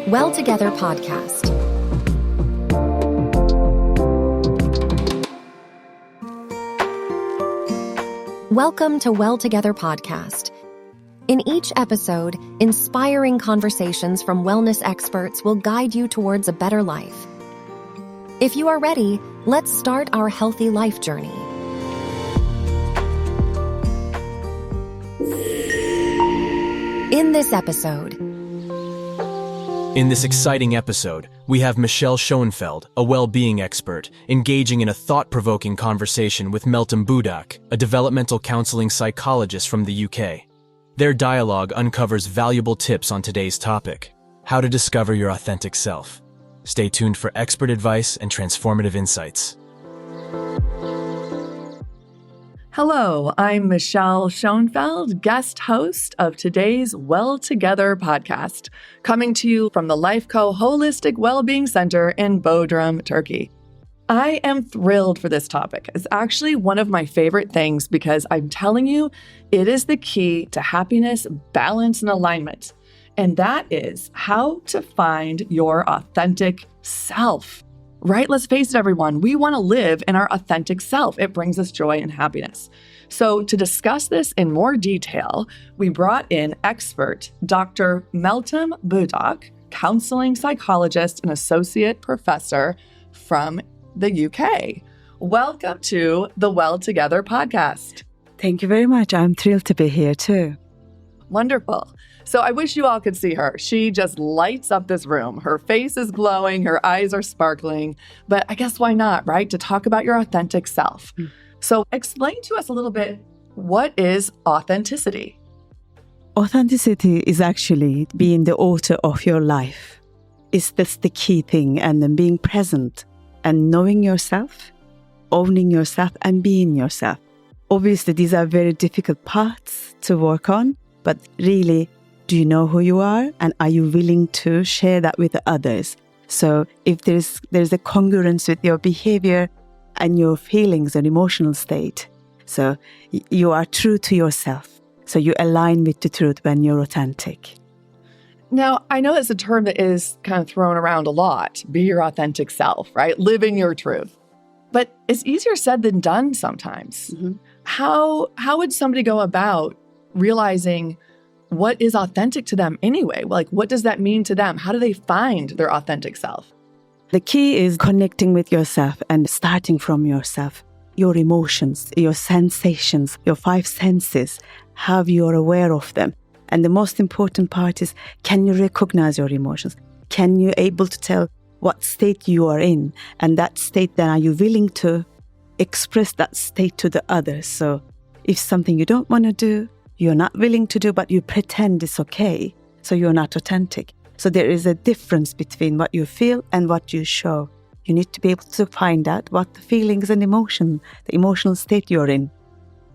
Well Together podcast. Welcome to Well Together podcast. In each episode, inspiring conversations from wellness experts will guide you towards a better life. If you are ready, let's start our healthy life journey. In this exciting episode, we have Michelle Schoenfeld, a well-being expert, engaging in a thought-provoking conversation with Meltem Budak, a developmental counselling psychologist from the UK. Their dialogue uncovers valuable tips on today's topic, how to discover your authentic self. Stay tuned for expert advice and transformative insights. Hello, I'm Michelle Schoenfeld, guest host of today's Well Together podcast, coming to you from the TheLifeCo Holistic Wellbeing Center in Bodrum, Turkey. I am thrilled for this topic. It's actually one of my favorite things because I'm telling you, it is the key to happiness, balance, and alignment. And that is how to find your authentic self. Right? Let's face it, everyone. We want to live in our authentic self. It brings us joy and happiness. So to discuss this in more detail, we brought in expert Dr. Meltem Budak, counseling psychologist and associate professor from the UK. Welcome to the Well Together podcast. Thank you very much. I'm thrilled to be here too. Wonderful. So I wish you all could see her. She just lights up this room. Her face is glowing, her eyes are sparkling. But I guess why not, right? To talk about your authentic self. So explain to us a little bit, what is authenticity? Authenticity is actually being the author of your life. It's that's the key thing. And then being present and knowing yourself, owning yourself and being yourself. Obviously, these are very difficult parts to work on, but really, do you know who you are? And are you willing to share that with others? So if there's a congruence with your behavior and your feelings and emotional state, so you are true to yourself. So you align with the truth when you're authentic. Now, I know it's a term that is kind of thrown around a lot. Be your authentic self, right? Living your truth. But it's easier said than done sometimes. Mm-hmm. How would somebody go about realizing what is authentic to them anyway? Like, what does that mean to them? How do they find their authentic self? The key is connecting with yourself and starting from yourself. Your emotions, your sensations, your five senses, how you're aware of them. And the most important part is, can you recognize your emotions? Can you able to tell what state you are in? And that state, then are you willing to express that state to the others? So if something you don't want to do, you're not willing to do, but you pretend it's okay, so you're not authentic. So there is a difference between what you feel and what you show. You need to be able to find out what the feelings and emotion, the emotional state you're in.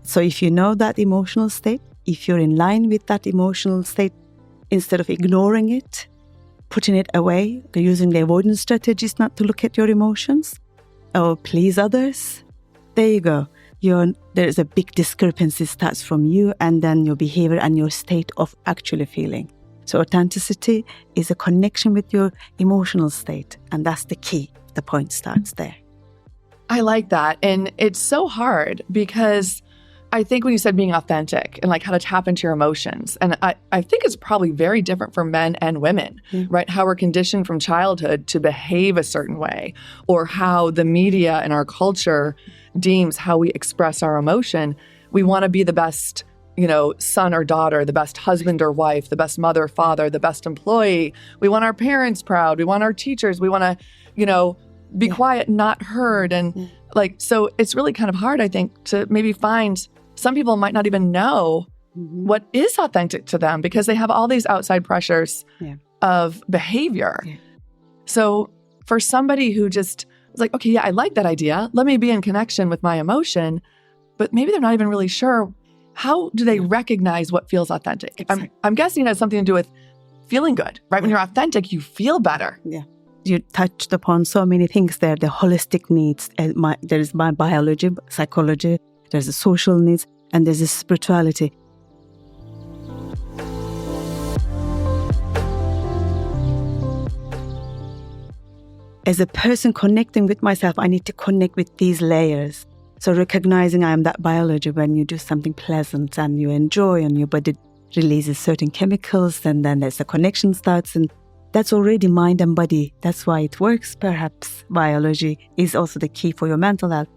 So if you know that emotional state, if you're in line with that emotional state, instead of ignoring it, putting it away, using the avoidance strategies not to look at your emotions or please others, there you go. There's a big discrepancy starts from you and then your behavior and your state of actually feeling. So authenticity is a connection with your emotional state. And that's the key. The point starts there. I like that. And it's so hard because I think when you said being authentic and like how to tap into your emotions, and I think it's probably very different for men and women, right? How we're conditioned from childhood to behave a certain way, or how the media and our culture deems how we express our emotion. We want to be the best, son or daughter, the best husband or wife, the best mother, father, the best employee. We want our parents proud. We want our teachers. We want to, be quiet and not heard. And so it's really kind of hard, I think, to maybe find some people might not even know what is authentic to them because they have all these outside pressures of behavior. Yeah. So for somebody who just was like, okay, yeah, I like that idea. Let me be in connection with my emotion. But maybe they're not even really sure. How do they recognize what feels authentic? Exactly. I'm guessing it has something to do with feeling good, right? When you're authentic, you feel better. Yeah. You touched upon so many things there, the holistic needs. There's my biology, psychology, there's the social needs, and there's the spirituality. as a person connecting with myself, I need to connect with these layers. So recognizing I am that biology when you do something pleasant and you enjoy and your body releases certain chemicals and then there's a connection starts, and that's already mind and body. That's why it works. Perhaps biology is also the key for your mental health.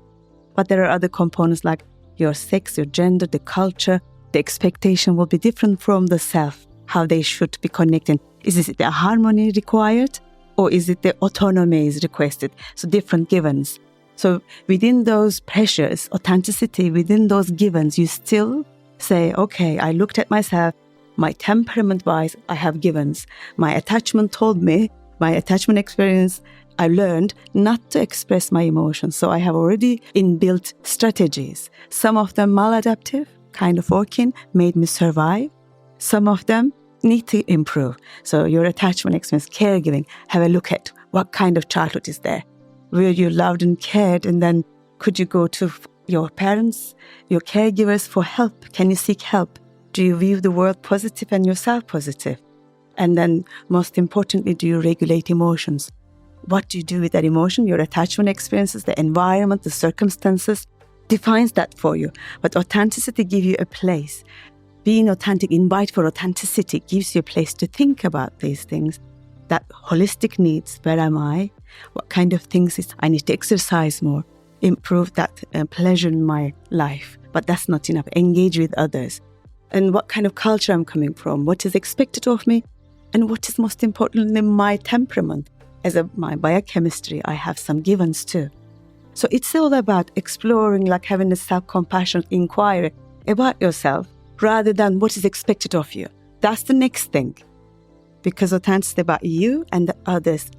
But there are other components like your sex, your gender, the culture. The expectation will be different from the self, how they should be connected. Is it the harmony required or is it the autonomy is requested? So different givens. So within those pressures, authenticity, within those givens, you still say, okay, I looked at myself, my temperament-wise, I have givens. My attachment told me, my attachment experience, I learned not to express my emotions. So I have already inbuilt strategies. Some of them maladaptive, kind of working, made me survive. Some of them need to improve. So your attachment experience, caregiving, have a look at what kind of childhood is there. Where you loved and cared, and then could you go to your parents, your caregivers for help? Can you seek help? Do you view the world positive and yourself positive? And then most importantly, do you regulate emotions? What do you do with that emotion? Your attachment experiences, the environment, the circumstances defines that for you. But authenticity gives you a place. Being authentic, invite for authenticity, gives you a place to think about these things. That holistic needs, where am I? What kind of things is I need to exercise more, improve that pleasure in my life. But that's not enough. Engage with others. And what kind of culture I'm coming from, what is expected of me, and what is most importantly my temperament. As my biochemistry, I have some givens too. So it's all about exploring, like having a self-compassion inquiry about yourself rather than what is expected of you. That's the next thing. Because authenticity about you and the others,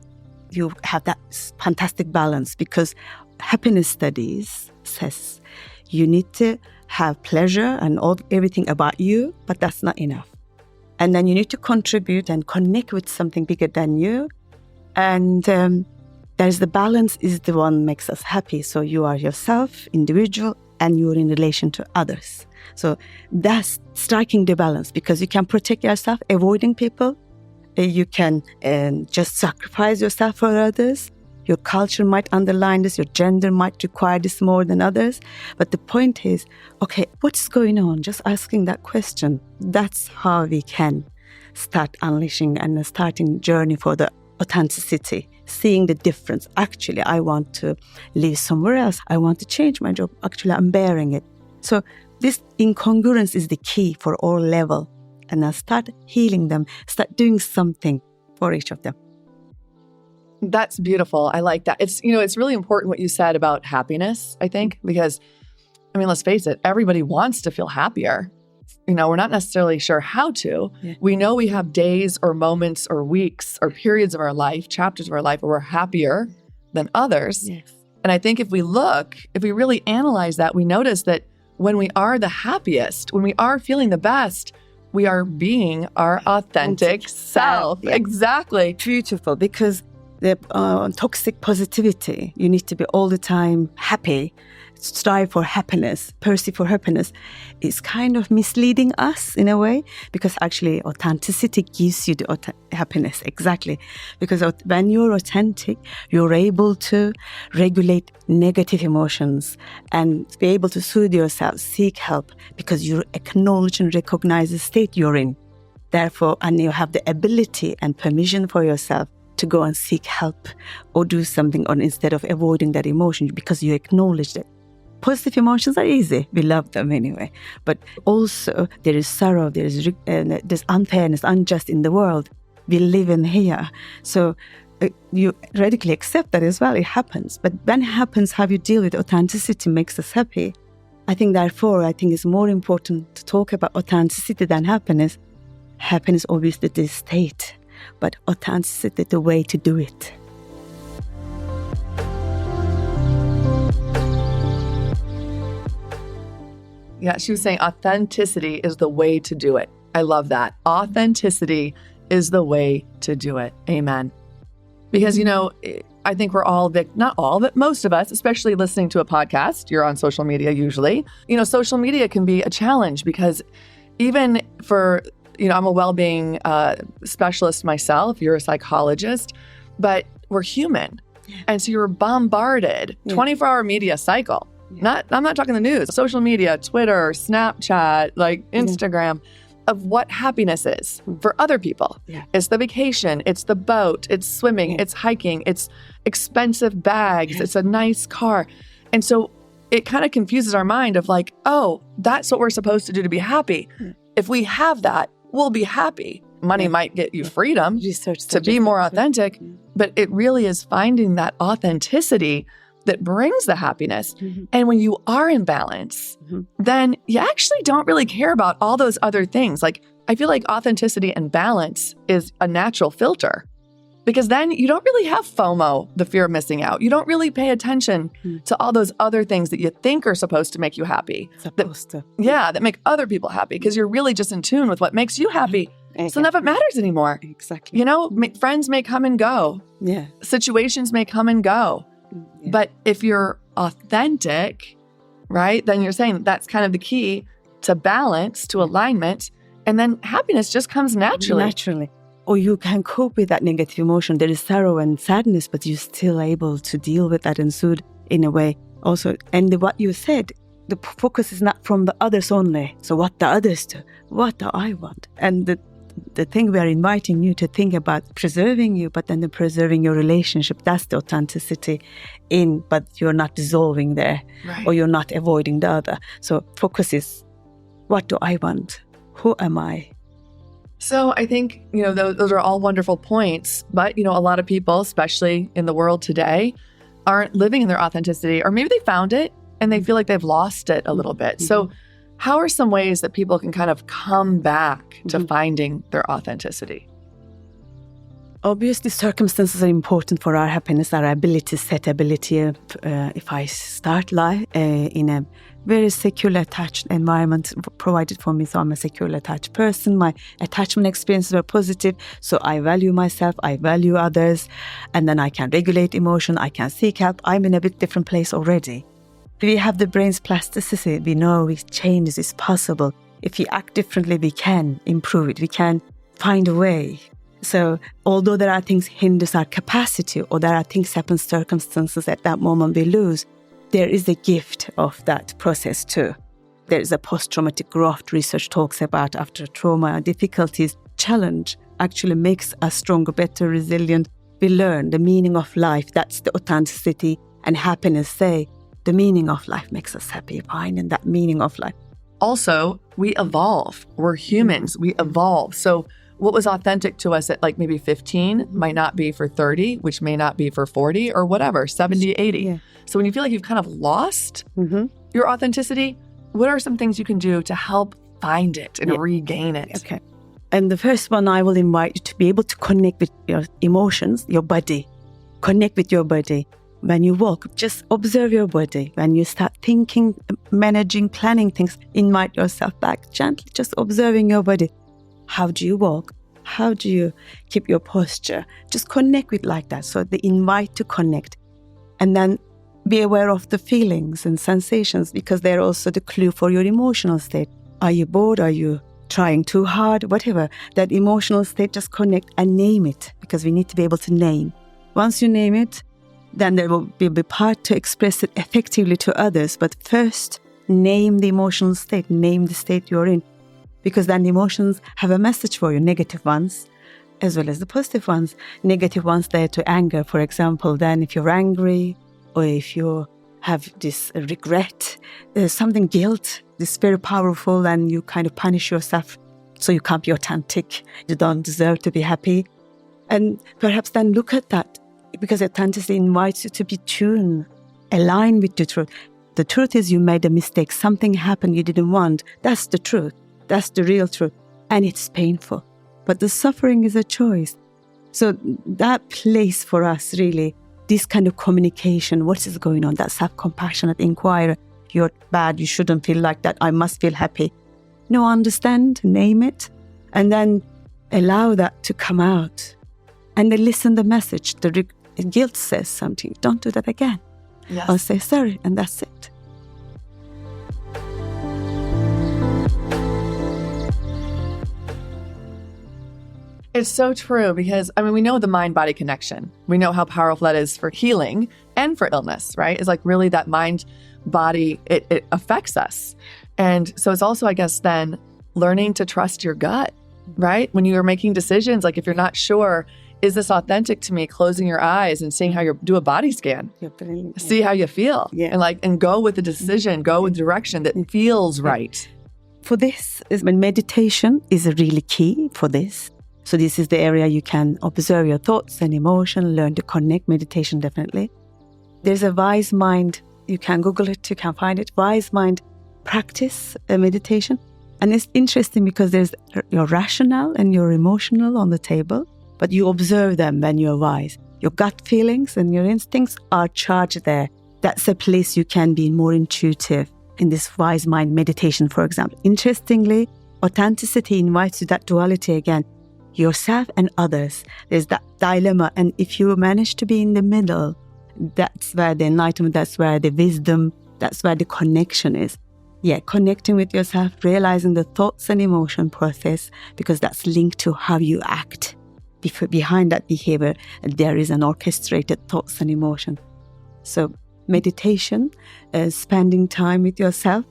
you have that fantastic balance, because happiness studies says you need to have pleasure and everything about you, but that's not enough. And then you need to contribute and connect with something bigger than you. And there's the balance is the one makes us happy. So you are yourself, individual, and you're in relation to others. So that's striking the balance, because you can protect yourself, avoiding people. You can just sacrifice yourself for others. Your culture might underline this. Your gender might require this more than others. But the point is, okay, what's going on? Just asking that question. That's how we can start unleashing and starting journey for the authenticity, seeing the difference. Actually, I want to live somewhere else. I want to change my job. Actually, I'm bearing it. So this incongruence is the key for all level. And now start healing them, start doing something for each of them. That's beautiful. I like that. It's really important what you said about happiness, I think, because, let's face it, everybody wants to feel happier. We're not necessarily sure how to. Yeah. We know we have days or moments or weeks or periods of our life, chapters of our life where we're happier than others. Yes. And I think if we really analyze that, we notice that when we are the happiest, when we are feeling the best, we are being our authentic self. Yeah. Exactly. Beautiful, because the toxic positivity, you need to be all the time happy, strive for happiness, pursue for happiness, is kind of misleading us in a way, because actually authenticity gives you the happiness. Exactly. Because when you're authentic, you're able to regulate negative emotions and be able to soothe yourself, seek help, because you acknowledge and recognize the state you're in. Therefore, and you have the ability and permission for yourself to go and seek help or do something instead of avoiding that emotion, because you acknowledge it. Positive emotions are easy. We love them anyway. But also there is sorrow, there's unfairness, unjust in the world. We live in here. So you radically accept that as well. It happens. But when it happens, how you deal with authenticity makes us happy. I think it's more important to talk about authenticity than happiness. Happiness, obviously, the state. But authenticity, the way to do it. Yeah, she was saying authenticity is the way to do it. I love that. Authenticity is the way to do it. Amen. Because, I think we're all, not all, but most of us, especially listening to a podcast, you're on social media usually. Social media can be a challenge because even for, I'm a well-being specialist myself, you're a psychologist, but we're human. And so you're bombarded 24-hour media cycle. I'm not talking the news, social media, Twitter, Snapchat, like Instagram, of what happiness is for other people. It's the vacation, it's the boat, it's swimming, it's hiking, it's expensive bags, it's a nice car. And so it kind of confuses our mind of like, oh, that's what we're supposed to do to be happy. If we have that, we'll be happy. Money might get you freedom to be more authentic, but it really is finding that authenticity that brings the happiness. And when you are in balance, then you actually don't really care about all those other things. Like, I feel like authenticity and balance is a natural filter, because then you don't really have FOMO, the fear of missing out. You don't really pay attention to all those other things that you think are supposed to make you happy. That make other people happy, because you're really just in tune with what makes you happy. So none of it matters anymore. Exactly. You know, friends may come and go. Situations may come and go. But if you're authentic, right, then you're saying that's kind of the key to balance, to alignment, and then happiness just comes naturally. Or you can cope with that negative emotion. There is sorrow and sadness, but you're still able to deal with that and soothe in a way. Also, and what you said, the focus is not from the others only. So what the others do, what do I want? And the thing we are inviting you to think about preserving you, but then preserving your relationship. That's the authenticity but you're not dissolving there, or you're not avoiding the other. So focus is, what do I want? Who am I? So I think, those are all wonderful points, but, a lot of people, especially in the world today, aren't living in their authenticity, or maybe they found it and they feel like they've lost it a little bit. So how are some ways that people can kind of come back to finding their authenticity? Obviously, circumstances are important for our happiness, our ability, set ability. If I start life in a very securely attached environment provided for me, so I'm a securely attached person, my attachment experiences were positive, so I value myself, I value others, and then I can regulate emotion, I can seek help. I'm in a bit different place already. We have the brain's plasticity. We know change is possible. If we act differently, we can improve it. We can find a way. So although there are things hinders our capacity, or there are things happen, circumstances at that moment we lose, there is a gift of that process too. There is a post-traumatic growth research talks about after trauma, difficulties, challenge actually makes us stronger, better, resilient. We learn the meaning of life. That's the authenticity and happiness say. The meaning of life makes us happy, finding that meaning of life. Also, we evolve. We're humans. We evolve. So what was authentic to us at like maybe 15 might not be for 30, which may not be for 40 or whatever, 70, 80. So when you feel like you've kind of lost your authenticity, what are some things you can do to help find it and regain it? Okay. And the first one, I will invite you to be able to connect with your emotions, your body. Connect with your body. When you walk, just observe your body. When you start thinking, managing, planning things, invite yourself back gently, just observing your body. How do you walk? How do you keep your posture? Just connect with like that. So the invite to connect. And then be aware of the feelings and sensations, because they're also the clue for your emotional state. Are you bored? Are you trying too hard? Whatever. That emotional state, just connect and name it, because we need to be able to name. Once you name it, then there will be a part to express it effectively to others. But first, name the emotional state, name the state you're in. Because then the emotions have a message for you, negative ones, as well as the positive ones. Negative ones there to anger, for example. Then if you're angry, or if you have this regret, there's something guilt, this very powerful, and you kind of punish yourself so you can't be authentic. You don't deserve to be happy. And perhaps then look at that, because authenticity invites you to be tuned, align with the truth. The truth is you made a mistake. Something happened you didn't want. That's the truth. That's the real truth. And it's painful. But the suffering is a choice. So that place for us really, this kind of communication, what is going on, that self-compassionate inquiry, you're bad, you shouldn't feel like that, I must feel happy. No, understand, name it, and then allow that to come out. And then listen the message. The guilt says something. Don't do that again. Yes. Or say sorry, and that's it. It's so true because, we know the mind-body connection. We know how powerful that is for healing and for illness, right? It's like really that mind-body, it affects us. And so it's also, I guess, then learning to trust your gut, right? When you're making decisions, like if you're not sure, is this authentic to me? Closing your eyes and seeing do a body scan, see how you feel, and go with the decision, go with direction that feels right. For this, meditation is really key for this. So this is the area you can observe your thoughts and emotion, learn to connect. Meditation, definitely. There's a wise mind. You can Google it. You can find it. Wise mind practice meditation. And it's interesting because there's your rational and your emotional on the table, but you observe them when you're wise. Your gut feelings and your instincts are charged there. That's a place you can be more intuitive in this wise mind meditation, for example. Interestingly, authenticity invites you that duality again. Yourself and others. There's that dilemma. And if you manage to be in the middle, that's where the enlightenment, that's where the wisdom, that's where the connection is. Yeah, connecting with yourself, realizing the thoughts and emotion process, because that's linked to how you act. Behind that behavior, there is an orchestrated thoughts and emotion. So meditation, spending time with yourself,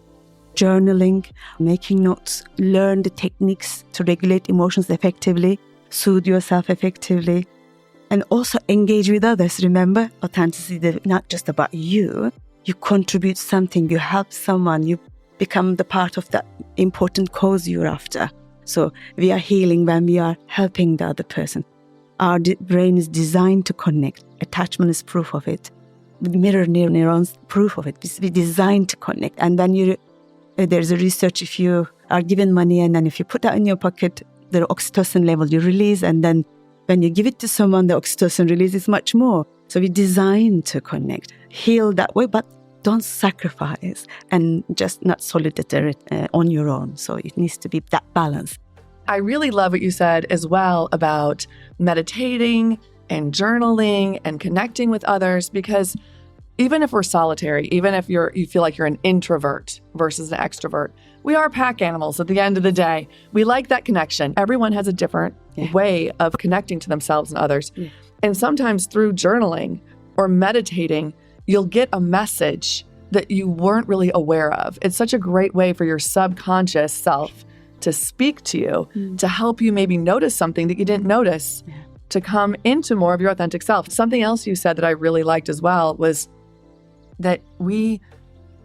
journaling, making notes, learn the techniques to regulate emotions effectively, soothe yourself effectively, and also engage with others. Remember, authenticity is not just about you. You contribute something, you help someone, you become the part of that important cause you're after. So we are healing when we are helping the other person. Our brain is designed to connect. Attachment is proof of it. Mirror neurons, proof of it. We're designed to connect. And then there's a research, if you are given money and then if you put that in your pocket, the oxytocin level you release, and then when you give it to someone, the oxytocin release is much more. So we're designed to connect, heal that way, but don't sacrifice and just not solitary on your own. So it needs to be that balance. I really love what you said as well about meditating and journaling and connecting with others, because even if we're solitary, even if you feel like you're an introvert versus an extrovert, we are pack animals at the end of the day. We like that connection. Everyone has a different way of connecting to themselves and others. Yeah. And sometimes through journaling or meditating, you'll get a message that you weren't really aware of. It's such a great way for your subconscious self to speak to you, to help you maybe notice something that you didn't notice, to come into more of your authentic self. Something else you said that I really liked as well was that we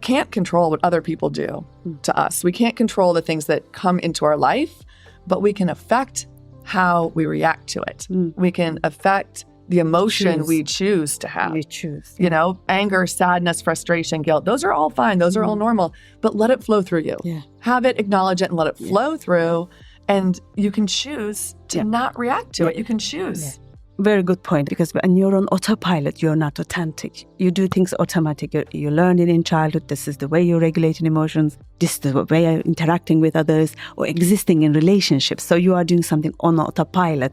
can't control what other people do to us. We can't control the things that come into our life, but we can affect how we react to it. We can affect the emotion we choose to have. We choose. Anger, sadness, frustration, guilt. Those are all fine. Those are all normal. But let it flow through you. Yeah. Have it, acknowledge it, and let it flow through. And you can choose to not react to it. You can choose. Yeah. Very good point, because when you're on autopilot, you're not authentic. You do things automatic. You learn it in childhood. This is the way you're regulating emotions. This is the way you're interacting with others or existing in relationships. So you are doing something on autopilot.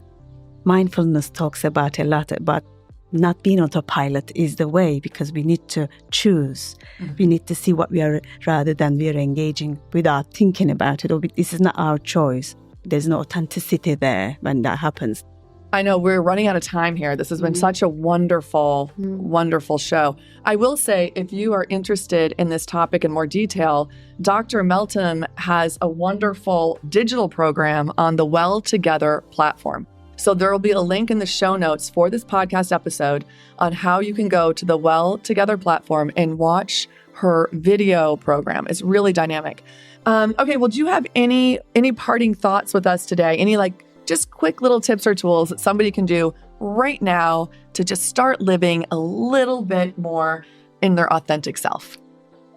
Mindfulness talks about a lot about not being autopilot is the way, because we need to choose. We need to see what we are, rather than we are engaging without thinking about it. Or this is not our choice. There's no authenticity there when that happens. I know we're running out of time here. This has been such a wonderful, wonderful show. I will say, if you are interested in this topic in more detail, Dr. Meltem has a wonderful digital program on the Well Together platform. So there will be a link in the show notes for this podcast episode on how you can go to the Well Together platform and watch her video program. It's really dynamic. Okay, well, do you have any parting thoughts with us today? Any just quick little tips or tools that somebody can do right now to just start living a little bit more in their authentic self?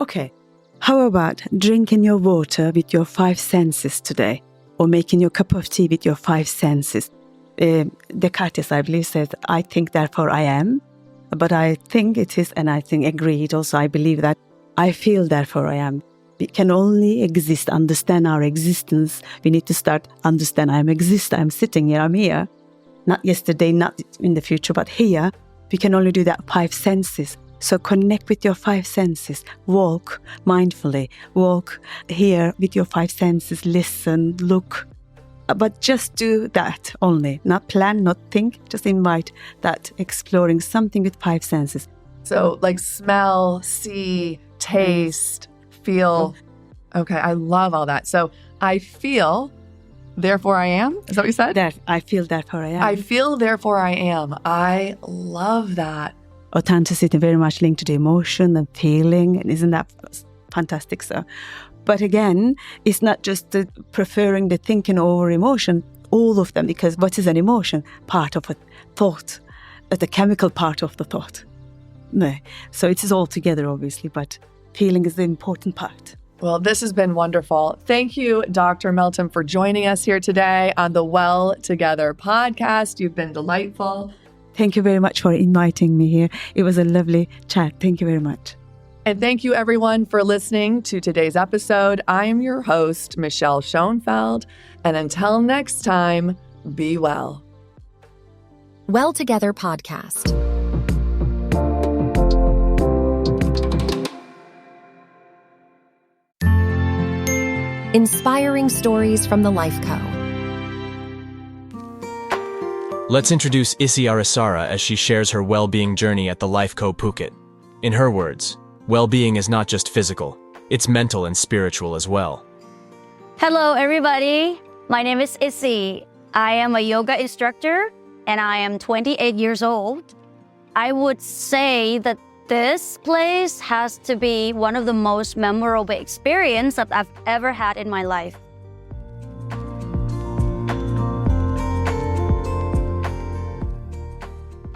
Okay. How about drinking your water with your 5 senses today, or making your cup of tea with your 5 senses? Descartes, I believe, says, I think, therefore I am. But I think it is, and I think agreed also, I believe that I feel, therefore I am. We can only exist, understand our existence. We need to start understand I exist, I'm sitting here, I'm here. Not yesterday, not in the future, but here. We can only do that 5 senses. So connect with your 5 senses. Walk mindfully. Walk here with your 5 senses. Listen, look, But just do that only, not plan, not think, just invite that exploring something with 5 senses. So like smell, see, taste, feel. Okay, I love all that. So I feel, therefore I am. Is that what you said? That I feel, therefore I am. I feel, therefore I am. I love that. Authenticity very much linked to the emotion and feeling. And isn't that fantastic? So, but again, it's not just the preferring the thinking over emotion, all of them, because what is an emotion? Part of a thought, the chemical part of the thought. No. So it is all together, obviously, but feeling is the important part. Well, this has been wonderful. Thank you, Dr. Meltem, for joining us here today on the Well Together podcast. You've been delightful. Thank you very much for inviting me here. It was a lovely chat. Thank you very much. And thank you, everyone, for listening to today's episode. I am your host, Michelle Schoenfeld. And until next time, be well. Well Together podcast. Inspiring stories from TheLifeCo. Let's introduce Issy Arasara as she shares her well-being journey at TheLifeCo Phuket. In her words, well-being is not just physical, it's mental and spiritual as well. Hello, everybody. My name is Issy. I am a yoga instructor and I am 28 years old. I would say that this place has to be one of the most memorable experiences that I've ever had in my life.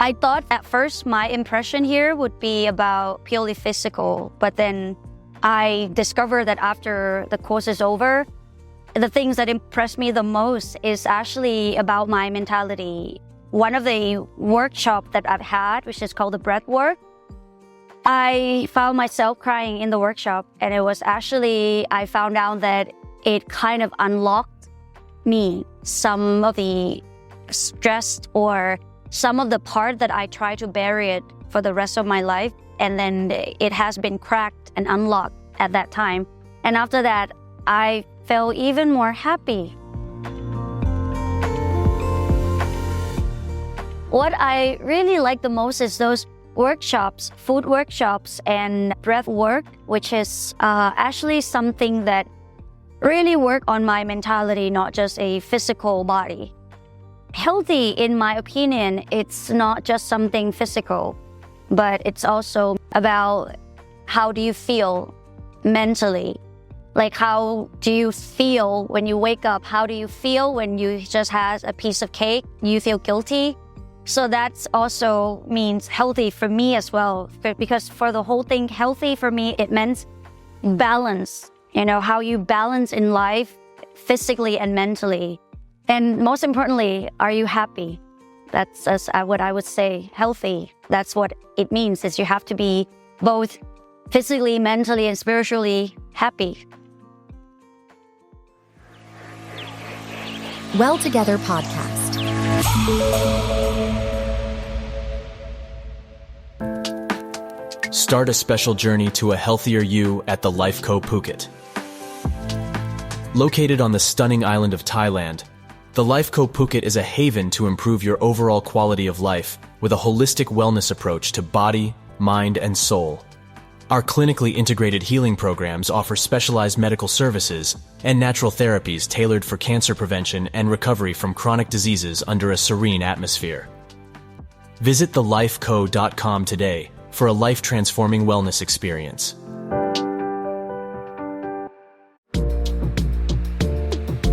I thought at first my impression here would be about purely physical, but then I discovered that after the course is over, the things that impressed me the most is actually about my mentality. One of the workshops that I've had, which is called the breath work, I found myself crying in the workshop, and it was actually, I found out that it kind of unlocked me some of the stress or some of the part that I try to bury it for the rest of my life, and then it has been cracked and unlocked at that time. And after that, I felt even more happy. What I really like the most is those workshops, food workshops and breath work, which is actually something that really work on my mentality, not just a physical body. Healthy, in my opinion, it's not just something physical, but it's also about how do you feel mentally. Like, how do you feel when you wake up? How do you feel when you just had a piece of cake? You feel guilty? So that's also means healthy for me as well, because for the whole thing, healthy for me, it meant balance, how you balance in life physically and mentally. And most importantly, are you happy? That's what I would say, healthy. That's what it means, is you have to be both physically, mentally, and spiritually happy. Well Together podcast. Start a special journey to a healthier you at TheLifeCo Phuket. Located on the stunning island of Thailand, TheLifeCo Phuket is a haven to improve your overall quality of life with a holistic wellness approach to body, mind, and soul. Our clinically integrated healing programs offer specialized medical services and natural therapies tailored for cancer prevention and recovery from chronic diseases under a serene atmosphere. Visit thelifeco.com today for a life-transforming wellness experience.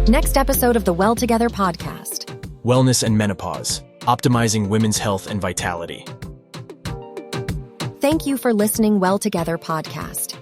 Next episode of the Well Together podcast. Wellness and menopause, optimizing women's health and vitality. Thank you for listening Well Together podcast.